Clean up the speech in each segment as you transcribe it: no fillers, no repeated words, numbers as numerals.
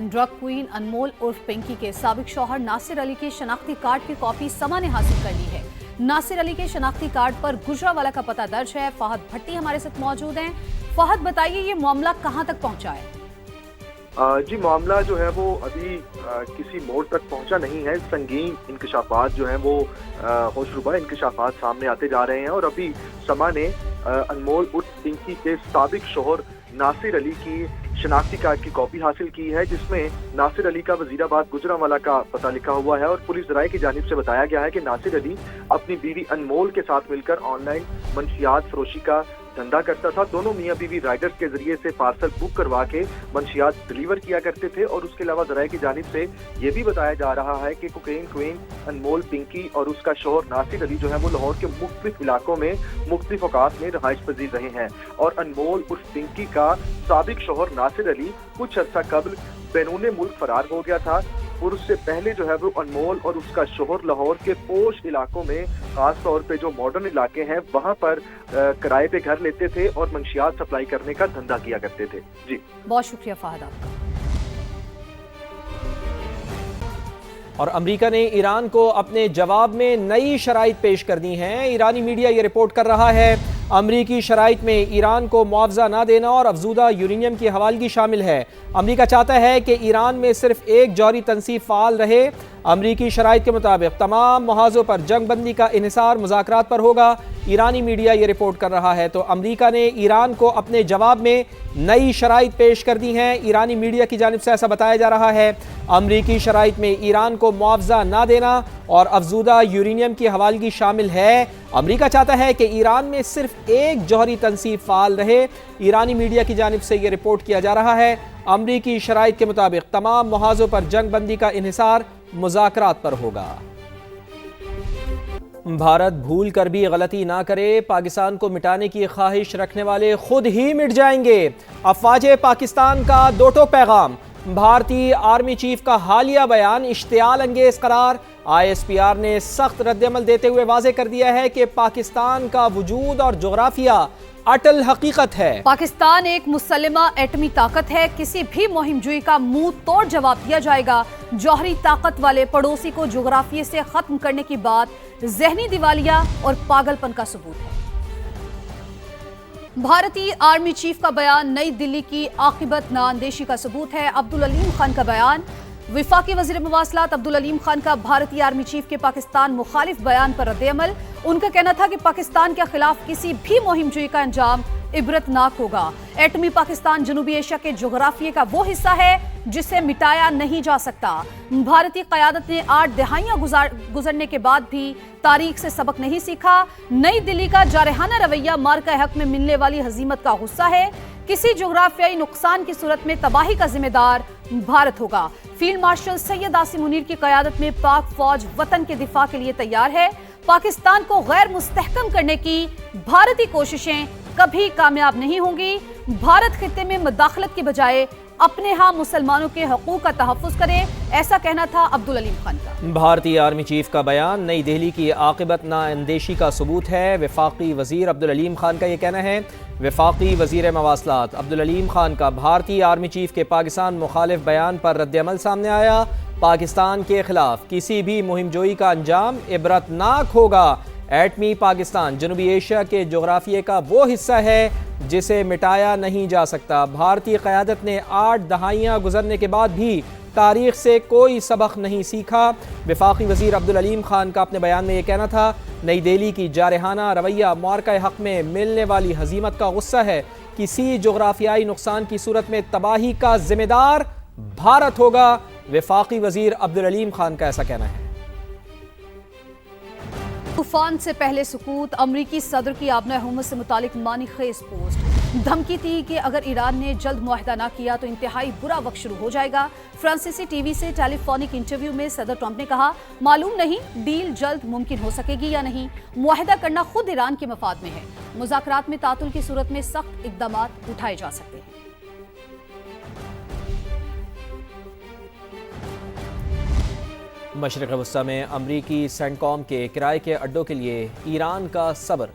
Drug queen अनमोल उर्फ पिंकी के साबिक शौहर नासिर अली के शनाख्ती कार्ड की कॉपी समा ने हासिल कर ली है। नासिर अली के शनाख्ती कार्ड पर गुजरावाला का पता दर्ज है। फहद भट्टी हमारे साथ मौजूद हैं। फहद, बताइए ये मामला कहां तक पहुंचा है? जी, मामला जो है वो अभी किसी मोड़ तक पहुंचा नहीं है। संगीन इंकशाफात जो हैं वो होशरुबा इंकशाफात सामने आते जा रहे हैं और अभी समा ने अनमोल उर्फ पिंकी के साबिक शौहर नासिर अली की शनाख्ती कार्ड की कॉपी हासिल की है, जिसमें नासिर अली का वजीराबाद गुजरावाला का पता लिखा हुआ है और पुलिस राय की जानिब से बताया गया है कि नासिर अली अपनी बीवी अनमोल के साथ मिलकर ऑनलाइन मंशियात फरोशी का धंधा करता था। दोनों मियां बीवी राइडर्स के जरिए से पार्सल बुक करवा के मंशियात डिलीवर किया करते थे और उसके अलावा जराये की जानिब से ये भी बताया जा रहा है कि कोकेन क्वीन अनमोल पिंकी और उसका शौहर नासिर अली जो है वो लाहौर के मुख्तलिफ इलाकों में मुख्तलिफ औकात में रहाइश पजीर रहे हैं और अनमोल उर्फ पिंकी का साबिक शौहर नासिर अली कुछ अर्सा कबल बैरून मुल्क फरार हो गया था और उससे पहले जो है वो अनमोल और उसका शौहर लाहौर के पोश इलाकों में, खास तौर पे जो मॉडर्न इलाके हैं वहां पर किराए पे घर लेते थे और मंशियात सप्लाई करने का धंधा किया करते थे। जी, बहुत शुक्रिया फहद आपका। और अमेरिका ने ईरान को अपने जवाब में नई शराइत पेश कर दी हैं। ईरानी मीडिया ये रिपोर्ट कर रहा है अमरीकी शराइत में ईरान को मुआवजा न देना और अफजूदा यूरेनियम की हवालगी शामिल है। अमरीका चाहता है कि ईरान में सिर्फ एक जौहरी तनसीब फाल रहे। अमरीकी शराइत के मुताबिक तमाम महाजों पर जंग बंदी का इन्हिसार मुज़ाकरात पर होगा। ईरानी मीडिया ये रिपोर्ट कर रहा है। तो अमरीका ने ईरान को अपने जवाब में नई शराइत पेश कर दी हैं। ईरानी मीडिया की जानिब से ऐसा बताया जा रहा है। अमरीकी शराइत में ईरान को मुआवजा न देना और अफजूदा यूरेनियम की हवालगी शामिल है। अमरीका चाहता है कि ईरान में सिर्फ एक जौहरी तनसीब फाल रहे। ईरानी मीडिया की जानिब से यह रिपोर्ट किया जा रहा है अमरीकी शराइत के मुताबिक तमाम महाजों पर जंग बंदी का इन्हिसार मुज़ाकरात पर होगा। भारत भूल कर भी गलती ना करे, पाकिस्तान को मिटाने की ख्वाहिश रखने वाले खुद ही मिट जाएंगे। अफवाज पाकिस्तान का दो टोक पैगाम। भारतीय आर्मी चीफ का हालिया बयान इश्तियाल अंगेज करार। ISPR ने सख्त रद्दअमल देते हुए वाज़ेह कर दिया है कि पाकिस्तान का वजूद और जोग्राफिया अटल हकीकत है। पाकिस्तान एक मुसल्लमा एटमी ताकत है। किसी भी मुहिमजुई का मुंह तोड़ जवाब दिया जाएगा। जौहरी ताकत वाले पड़ोसी को जोग्राफिये से खत्म करने की बात जहनी दिवालिया और पागलपन का सबूत है। भारतीय आर्मी चीफ का बयान नई दिल्ली की आकिबत नाअंदेशी का सबूत है। अब्दुल अलीम खान का बयान। विफाकी वज़ीर मवासलात अब्दुल अलीम खान का भारतीय आर्मी चीफ के पाकिस्तान मुखालिफ बयान पर रद्दअमल। उनका कहना था कि पाकिस्तान के खिलाफ किसी भी मुहिमजुई का अंजाम इबरतनाक होगा। एटमी पाकिस्तान जनूबी एशिया के जोग्राफिये का वो हिस्सा है जिसे मिटाया नहीं जा सकता। भारतीय क़यादत ने 8 दहाइयां गुजरने के बाद भी तारीख से सबक नहीं सीखा। नई दिल्ली का जारहाना रवैया मार्का हक में मिलने वाली हजीमत का गुस्सा है। किसी जोग्राफियाई नुकसान की सूरत में तबाही का जिम्मेदार भारत होगा। फील्ड मार्शल सैयद आसिम मुनीर की क़यादत में पाक फौज वतन के दिफा के लिए तैयार है। पाकिस्तान को गैर मुस्तहकम करने की भारतीय कोशिशें कभी कामयाब नहीं होंगी। भारत खित्ते में मुदाखलत की बजाय अपने यहाँ मुसलमानों के हकूक का तहफ़्फ़ुज़ करे, ऐसा कहना था अब्दुल अलीम खान का। भारतीय आर्मी चीफ का बयान नई दिल्ली की आकिबत नाअंदेशी का सबूत है। वफाकी वजीर अब्दुल अलीम खान का ये कहना है। वफाकी वजीर मवासलात अब्दुल अलीम खान का भारतीय आर्मी चीफ के पाकिस्तान मुखालिफ बयान पर रद्दअमल सामने आया। पाकिस्तान के खिलाफ किसी भी मुहिमजोई का अंजाम इबरतनाक होगा। एटमी पाकिस्तान जनूबी एशिया के जोग्राफिये का वो हिस्सा है जिसे मिटाया नहीं जा सकता। भारतीय क़यादत ने 8 दहाइयां गुजरने के बाद भी तारीख से कोई सबक नहीं सीखा। वफाकी वज़ीर अब्दुल अलीम खान का अपने बयान में ये कहना था। नई दिल्ली की जारहाना रवैया मार्का हक में मिलने वाली हजीमत का गुस्सा है। किसी जोग्राफियाई नुकसान की सूरत में तबाही का जिम्मेदार भारत होगा। वफाकी वज़ीर अब्दुल अलीम खान का ऐसा कहना है। तूफान से पहले सुकूत। अमरीकी सदर की आबना हुकूमत से मुतालिक मानी खेज पोस्ट। धमकी थी कि अगर ईरान ने जल्द मुआहदा ना किया तो इंतहाई बुरा वक्त शुरू हो जाएगा। फ्रांसीसी टीवी से टेलीफोनिक इंटरव्यू में सदर ट्रंप ने कहा, मालूम नहीं डील जल्द मुमकिन हो सकेगी या नहीं। मुआहदा करना खुद ईरान के मफाद में है। मुज़ाकरात में तातुल की सूरत में सख्त इक़दामात उठाए जा सकते हैं। मशरिक़ वस्ता में अमरीकी सेंटकॉम के किराए के अड्डों के लिए ईरान का सब्र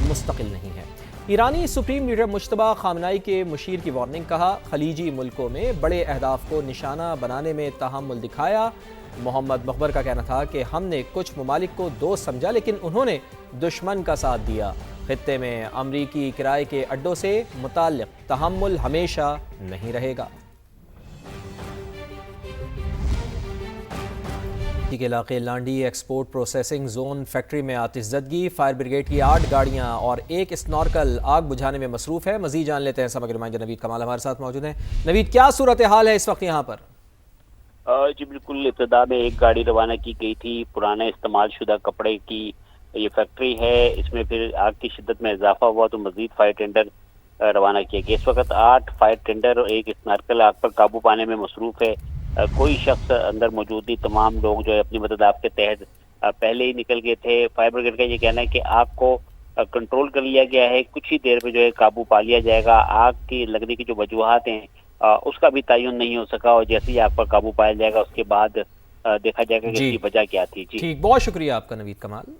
मुस्तकिल नहीं है। ایرانی سپریم لیڈر مجتبیٰ خامنائی کے مشیر کی وارننگ، کہا خلیجی ملکوں میں بڑے اہداف کو نشانہ بنانے میں تحمل دکھایا۔ محمد مخبر کا کہنا تھا کہ ہم نے کچھ ممالک کو دوست سمجھا لیکن انہوں نے دشمن کا ساتھ دیا۔ خطے میں امریکی کرائے کے اڈوں سے متعلق تحمل ہمیشہ نہیں رہے گا۔ کے علاقے Landhi export processing zone factory میں آتش زدگی، فائر بریگیڈ کی 8 گاڑیاں اور ایک اسنارکل آگ بجھانے میں مصروف ہے۔ مزید جان لیتے ہیں، سماجی نمائندہ نوید کمال ہمارے ساتھ موجود ہیں۔ نوید، کیا صورتحال ہے اس وقت یہاں پر؟ جی بالکل، ابتدا میں ایک گاڑی روانہ کی گئی تھی، پرانے استعمال شدہ کپڑے کی یہ فیکٹری ہے، اس میں پھر آگ کی شدت میں اضافہ ہوا تو مزید فائر ٹینڈر روانہ کیا گیا۔ اس وقت 8 فائر ٹینڈر اور ایک اسنارکل آگ پر قابو پانے میں مصروف ہے۔ کوئی شخص اندر موجود نہیں، تمام لوگ جو ہے اپنی مدد آپ کے تحت پہلے ہی نکل گئے تھے۔ فائر بریگیڈ کا یہ کہنا ہے کہ آگ کو کنٹرول کر لیا گیا ہے، کچھ ہی دیر میں جو ہے قابو پا لیا جائے گا۔ آگ کی لگنے کی جو وجوہات ہیں اس کا بھی تعین نہیں ہو سکا، اور جیسے ہی آگ پر قابو پایا جائے گا اس کے بعد دیکھا جائے گا کہ اس کی وجہ کیا تھی۔ جی ٹھیک، بہت شکریہ آپ کا نوید کمال۔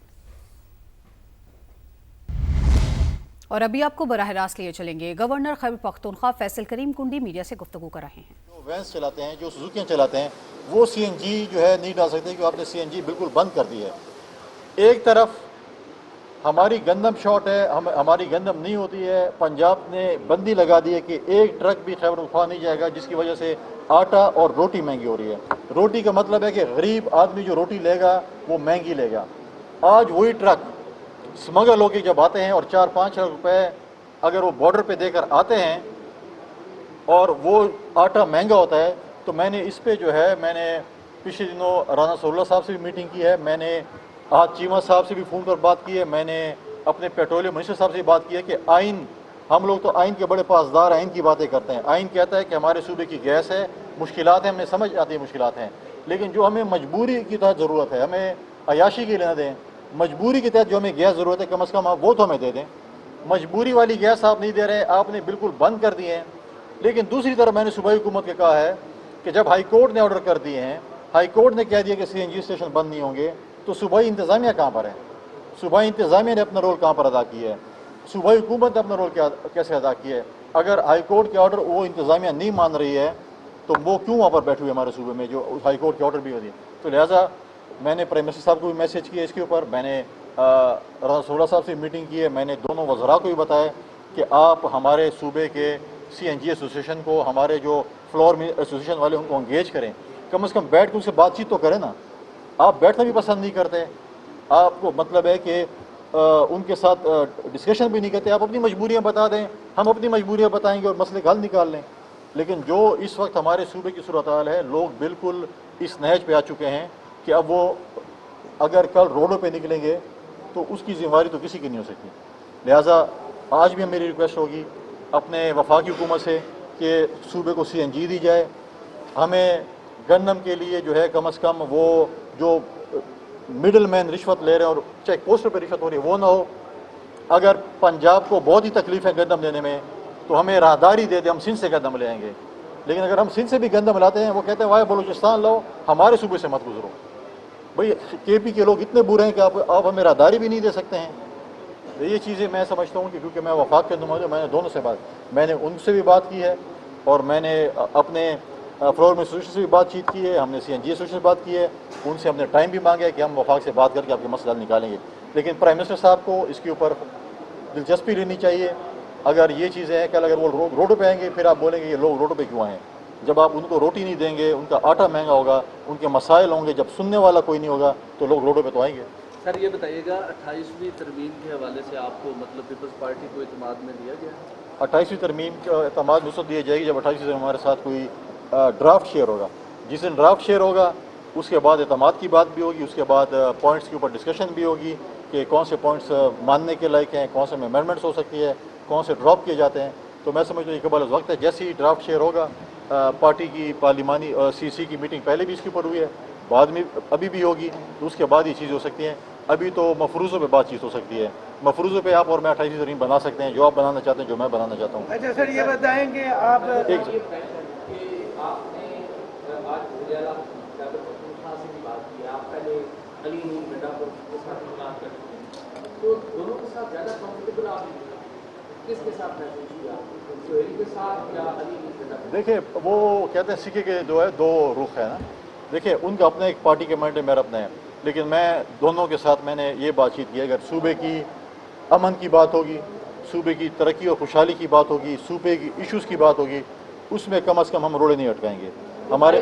اور ابھی آپ کو براہ راست لیے چلیں گے، گورنر خیبر پختونخوا فیصل کریم کنڈی میڈیا سے گفتگو کر رہے ہیں۔ جو وینس چلاتے ہیں، جو سوزوکیاں چلاتے ہیں، وہ سی این جی جو ہے نہیں ڈال سکتے، کہ آپ نے سی این جی بالکل بند کر دی ہے۔ ایک طرف ہماری گندم شارٹ ہے، ہماری گندم نہیں ہوتی ہے، پنجاب نے بندی لگا دی ہے کہ ایک ٹرک بھی خیبر پختونخوا نہیں جائے گا، جس کی وجہ سے آٹا اور روٹی مہنگی ہو رہی ہے۔ روٹی کا مطلب ہے کہ غریب آدمی جو روٹی لے گا وہ مہنگی لے گا۔ آج وہی ٹرک سمگل ہو کے جب آتے ہیں اور 4-5 لاکھ روپے اگر وہ بارڈر پہ دے کر آتے ہیں اور وہ آٹا مہنگا ہوتا ہے، تو میں نے اس پہ جو ہے میں نے پچھلے دنوں رانا صلی صاحب سے بھی میٹنگ کی ہے، میں نے آج چیمہ صاحب سے بھی فون پر بات کی ہے، میں نے اپنے پیٹرولیم منسٹر صاحب سے بات کی ہے کہ آئین، ہم لوگ تو آئین کے بڑے پاسدار آئین کی باتیں کرتے ہیں۔ آئین کہتا ہے کہ ہمارے صوبے کی گیس ہے، مشکلات ہیں، ہمیں سمجھ آتی ہے مشکلات ہیں، لیکن جو ہمیں مجبوری کی تحت ضرورت ہے، ہمیں عیاشی کے لیے نہ دیں، مجبوری کے تحت جو ہمیں گیس ضرورت ہے کم از کم آپ وہ تو ہمیں دے دیں۔ مجبوری والی گیس آپ نہیں دے رہے، آپ نے بالکل بند کر دی ہیں۔ لیکن دوسری طرف میں نے صوبائی حکومت کے کہا ہے کہ جب ہائی کورٹ نے آرڈر کر دیے ہیں، ہائی کورٹ نے کہہ دیا کہ سی این جی اسٹیشن بند نہیں ہوں گے، تو صوبائی انتظامیہ کہاں پر ہے؟ صوبائی انتظامیہ نے اپنا رول کہاں پر ادا کیا ہے؟ صوبائی حکومت نے اپنا رول کیسے ادا کیا ہے؟ اگر ہائی کورٹ کے آرڈر وہ انتظامیہ نہیں مان رہی ہے تو وہ کیوں وہاں پر بیٹھے ہوئے ہمارے صوبے میں جو ہائی کورٹ کے آرڈر بھی ہوتی ہے؟ تو لہٰذا میں نے پرائم منسٹر صاحب کو بھی میسج کیا اس کے اوپر، میں نے رانا صلی صاحب سے میٹنگ کی ہے، میں نے دونوں وزراء کو بھی بتایا کہ آپ ہمارے صوبے کے سی این جی ایسوسیشن کو، ہمارے جو فلور ایسوسیشن والے ان کو انگیج کریں، کم از کم بیٹھ کے ان سے بات چیت تو کریں نا۔ آپ بیٹھنا بھی پسند نہیں کرتے، آپ کو مطلب ہے کہ ان کے ساتھ ڈسکشن بھی نہیں کرتے، آپ اپنی مجبوریاں بتا دیں، ہم اپنی مجبوریاں بتائیں گے اور مسئلے کا حل نکال لیں۔ لیکن جو اس وقت ہمارے صوبے کی صورتحال ہے، لوگ بالکل اس نہج پہ آ چکے ہیں کہ اب وہ اگر کل روڈوں پہ نکلیں گے تو اس کی ذمہ داری تو کسی کی نہیں ہو سکتی۔ لہٰذا آج بھی میری ریکویسٹ ہوگی اپنے وفاقی حکومت سے کہ صوبے کو سی این جی دی جائے، ہمیں گندم کے لیے جو ہے کم از کم وہ جو مڈل مین رشوت لے رہے ہیں اور چیک پوسٹر پہ رشوت ہو رہی ہے وہ نہ ہو۔ اگر پنجاب کو بہت ہی تکلیف ہے گندم لینے میں تو ہمیں راہداری دے دیں، ہم سندھ سے گندم لے آئیں گے، لیکن اگر ہم سندھ سے بھی گندم لاتے ہیں وہ کہتے ہیں وائے بلوچستان لاؤ، ہمارے صوبے سے مت گزرو۔ بھئی کے پی کے لوگ اتنے برے ہیں کہ آپ ہمیں راہداری بھی نہیں دے سکتے ہیں۔ یہ چیزیں میں سمجھتا ہوں کہ کیونکہ میں وفاق کے نمائندہ، میں نے دونوں سے میں نے ان سے بھی بات کی ہے اور میں نے اپنے فلور ایسوسیشن سے بھی بات چیت کی ہے، ہم نے سی این جی ایسوسیشن سے بات کی ہے، ان سے ہم نے ٹائم بھی مانگا ہے کہ ہم وفاق سے بات کر کے آپ کے مسئلہ نکالیں گے۔ لیکن پرائم منسٹر صاحب کو اس کے اوپر دلچسپی لینی چاہیے۔ اگر یہ چیزیں ہیں کل اگر وہ روڈوں پہ آئیں گے پھر آپ بولیں گے یہ لوگ روڈوں پہ کیوں آئے ہیں؟ جب آپ ان کو روٹی نہیں دیں گے، ان کا آٹا مہنگا ہوگا، ان کے مسائل ہوں گے، جب سننے والا کوئی نہیں ہوگا تو لوگ روڈوں پہ تو آئیں گے۔ سر یہ بتائیے گا 28ویں ترمیم کے حوالے سے آپ کو مطلب پیپلز پارٹی کو اعتماد میں دیا گیا؟ 28ویں ترمیم کا اعتماد نصرت دیا جائے گی جب 28ویں ترمیم ہمارے ساتھ کوئی ڈرافٹ شیئر ہوگا۔ جس دن ڈرافٹ شیئر ہوگا اس کے بعد اعتماد کی بات بھی ہوگی، اس کے بعد پوائنٹس کے اوپر ڈسکشن بھی ہوگی کہ کون سے پوائنٹس ماننے کے لائق ہیں، کون سے میں امینڈمنٹس ہو سکتی ہے، کون سے ڈراپ کیے جاتے ہیں۔ تو میں سمجھتا ہوں یہ قبل از وقت ہے، جیسے ہی ڈرافٹ شیئر ہوگا، پارٹی کی پارلیمانی سی سی کی میٹنگ پہلے بھی اس کے اوپر ہوئی ہے، بعد میں ابھی بھی ہوگی، تو اس کے بعد یہ چیز ہو سکتی ہیں۔ ابھی تو مفروضوں پہ بات چیت ہو سکتی ہے، مفروضوں پہ آپ اور میں 28ویں ترمیم بنا سکتے ہیں، جو آپ بنانا چاہتے ہیں، جو میں بنانا چاہتا ہوں۔ اچھا سر یہ بتائیں کہ آپ किसके साथ महसूस किया, सोहेल के साथ या अली के साथ? देखिए, वो कहते हैं सिक्के के जो है दो रुख है ना। देखिए, उनका अपना एक पार्टी के मैंडेट, मेरा अपना है, लेकिन मैं दोनों के साथ मैंने ये बातचीत की, अगर सूबे की अमन की बात होगी, सूबे की तरक्की और खुशहाली की बात होगी, सूबे की इश्यूज़ की बात होगी, उसमें कम अज़ कम हम रोड़े नहीं अटकाएंगे। हमारे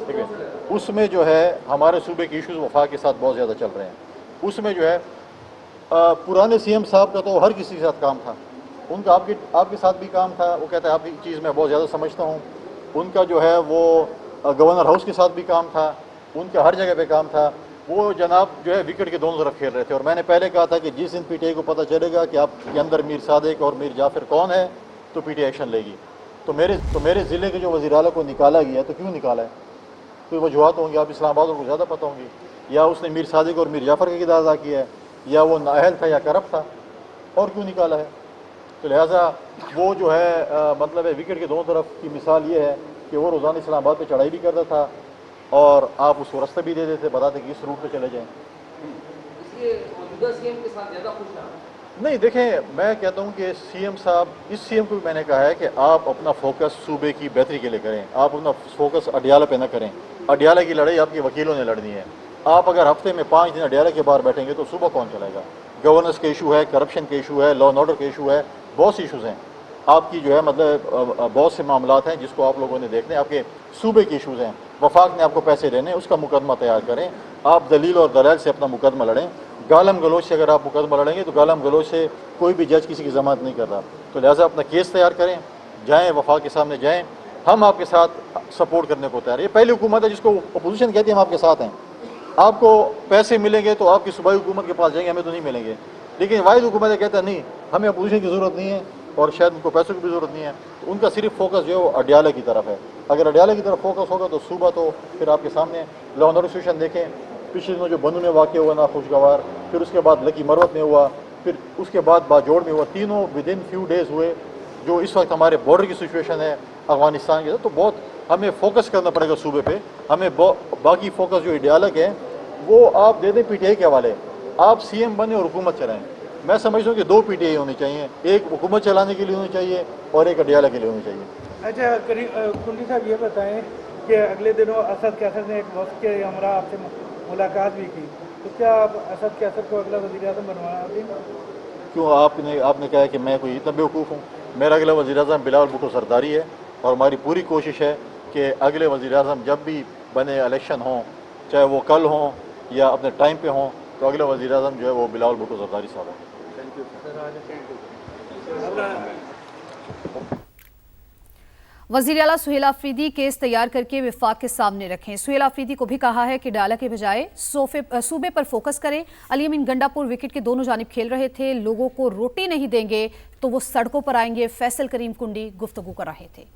ठीक है, उसमें जो है हमारे सूबे के इश्यूज़ वफाक के साथ बहुत ज़्यादा चल रहे हैं। उसमें जो है पुराने सीएम साहब का तो हर किसी के साथ काम था, उनका आपके साथ भी काम था। वो कहता है आपकी चीज़ मैं बहुत ज़्यादा समझता हूँ। उनका जो है वो गवर्नर हाउस के साथ भी काम था, उनका हर जगह पे काम था। वो जनाब जो है विकेट के दोनों तरफ खेल रहे थे। और मैंने पहले कहा था कि जिस दिन पीटीआई को पता चलेगा कि आपके अंदर मीर सादिक और मीर जाफर कौन है, तो पीटीआई एक्शन लेगी। तो मेरे ज़िले के जो वज़ीर आला को निकाला गया, तो क्यों निकाला है? कोई वजूहत होंगी, आप इस्लामाबाद को ज़्यादा पता होंगी। या उसने मीर सादिक और मीर जाफर का किरदार अदा किया है, या वो नाअहल था या करप्ट था, और क्यों निकाला है? तो लिहाजा वो जो है मतलब है विकेट के दोनों तरफ की मिसाल ये है कि वो रोज़ाना इस्लामाबाद पे चढ़ाई भी करता था और आप उसको रास्ते भी दे देते, बताते कि इस रूट पे चले जाएं। इसलिए मौजूदा सीएम के साथ ज़्यादा खुश हैं? नहीं, देखें, मैं कहता हूँ कि सीएम साहब, इस सीएम को भी मैंने कहा है कि आप अपना फोकस सूबे की बेहतरी के लिए करें, आप अपना फोकस अडियाला पे ना करें। अडियाला की लड़ाई आपके वकीलों ने लड़नी है। आप अगर हफ्ते में 5 दिन अडियाला के बाहर बैठेंगे तो सुबह कौन चलाएगा? गवर्नेंस के इशू है, करप्शन के इशू है, लॉ एंड ऑर्डर के इशू है, बहुत सी इशूज़ हैं आपकी जो है मतलब बहुत से मामलात हैं जिसको आप लोगों ने देखने, आपके सूबे के इशूज़ हैं। वफाक ने आपको पैसे देने, उसका मुकदमा तैयार करें। आप दलील और दलाल से अपना मुकदमा लड़ें। गालम गलोच से अगर आप मुकदमा लड़ेंगे तो गालम गलोच से कोई भी जज किसी की ज़मानत नहीं कर रहा। तो लिहाजा अपना केस तैयार करें, जाएँ वफाक के सामने जाएँ, हम आपके साथ सपोर्ट करने को तैयार। ये पहली हुकूमत है जिसको अपोजिशन कहती है हम आपके साथ हैं। आपको पैसे मिलेंगे तो आपकी सूबाई हुकूमत के पास जाएंगे, हमें तो नहीं मिलेंगे। लेकिन वाहिद हुकूमत कहता है नहीं, हमें अपोजिशन की ज़रूरत नहीं है और शायद उनको पैसों की भी ज़रूरत नहीं है। तो उनका सिर्फ फोकस जो है वो अडियाला की तरफ है। अगर अडियाला की तरफ फोकस होगा तो सूबा तो फिर आपके सामने लॉ एंड ऑर्डर सिचुएशन देखें। पिछले दिनों जो बनू में वाक़या हुआ ना खुशगवार, फिर उसके बाद लकी मरवत में हुआ, फिर उसके बाद बाजोड़ में हुआ, तीनों विद इन फ्यू डेज़ हुए। जो इस वक्त हमारे बॉर्डर की सिचुएशन है अफगानिस्तान के, तो बहुत हमें फोकस करना पड़ेगा सूबे पे। हमें बाकी फोकस जो अडियाला के हैं वो आप दे दें पीटीआई के हवाले। आप सीएम बने और हुकूमत चलाएं। मैं समझता हूँ कि 2 पीटीआई होनी चाहिए, एक हुकूमत चलाने के लिए होनी चाहिए और एक अडियाला के लिए होनी चाहिए। अच्छा, कुंडी साहब ये बताएं कि अगले दिनों असद कैसर ने एक वक्त के हमरा आपसे मुलाकात भी की, तो क्या आप असद कैसर को अगला वज़ीर आज़म बनवाना देंगे? क्यों आपने कहा कि मैं कोई इतना बेवकूफ़ हूँ? मेरा अगला वज़ीर आज़म बिलावल भुट्टो सरदारी है और हमारी पूरी कोशिश है कि अगले वज़ीर आज़म जब भी बने इलेक्शन हों, चाहे वो कल हों या अपने टाइम पे हों, तो अगला वज़ीर आज़म जो है वो बिलावल भुट्टो सरदारी साहब है। वज़ीर आला सुहेल आफरीदी केस तैयार करके विफाक के सामने रखें। सुहेल आफरीदी को भी कहा है कि डाला के बजाय सूबे पर फोकस करें। अली अमीन गंडापुर विकेट के दोनों जानिब खेल रहे थे, लोगों को रोटी नहीं देंगे तो वो सड़कों पर आएंगे, फैसल करीम कुंडी गुफ्तगू कर रहे थे।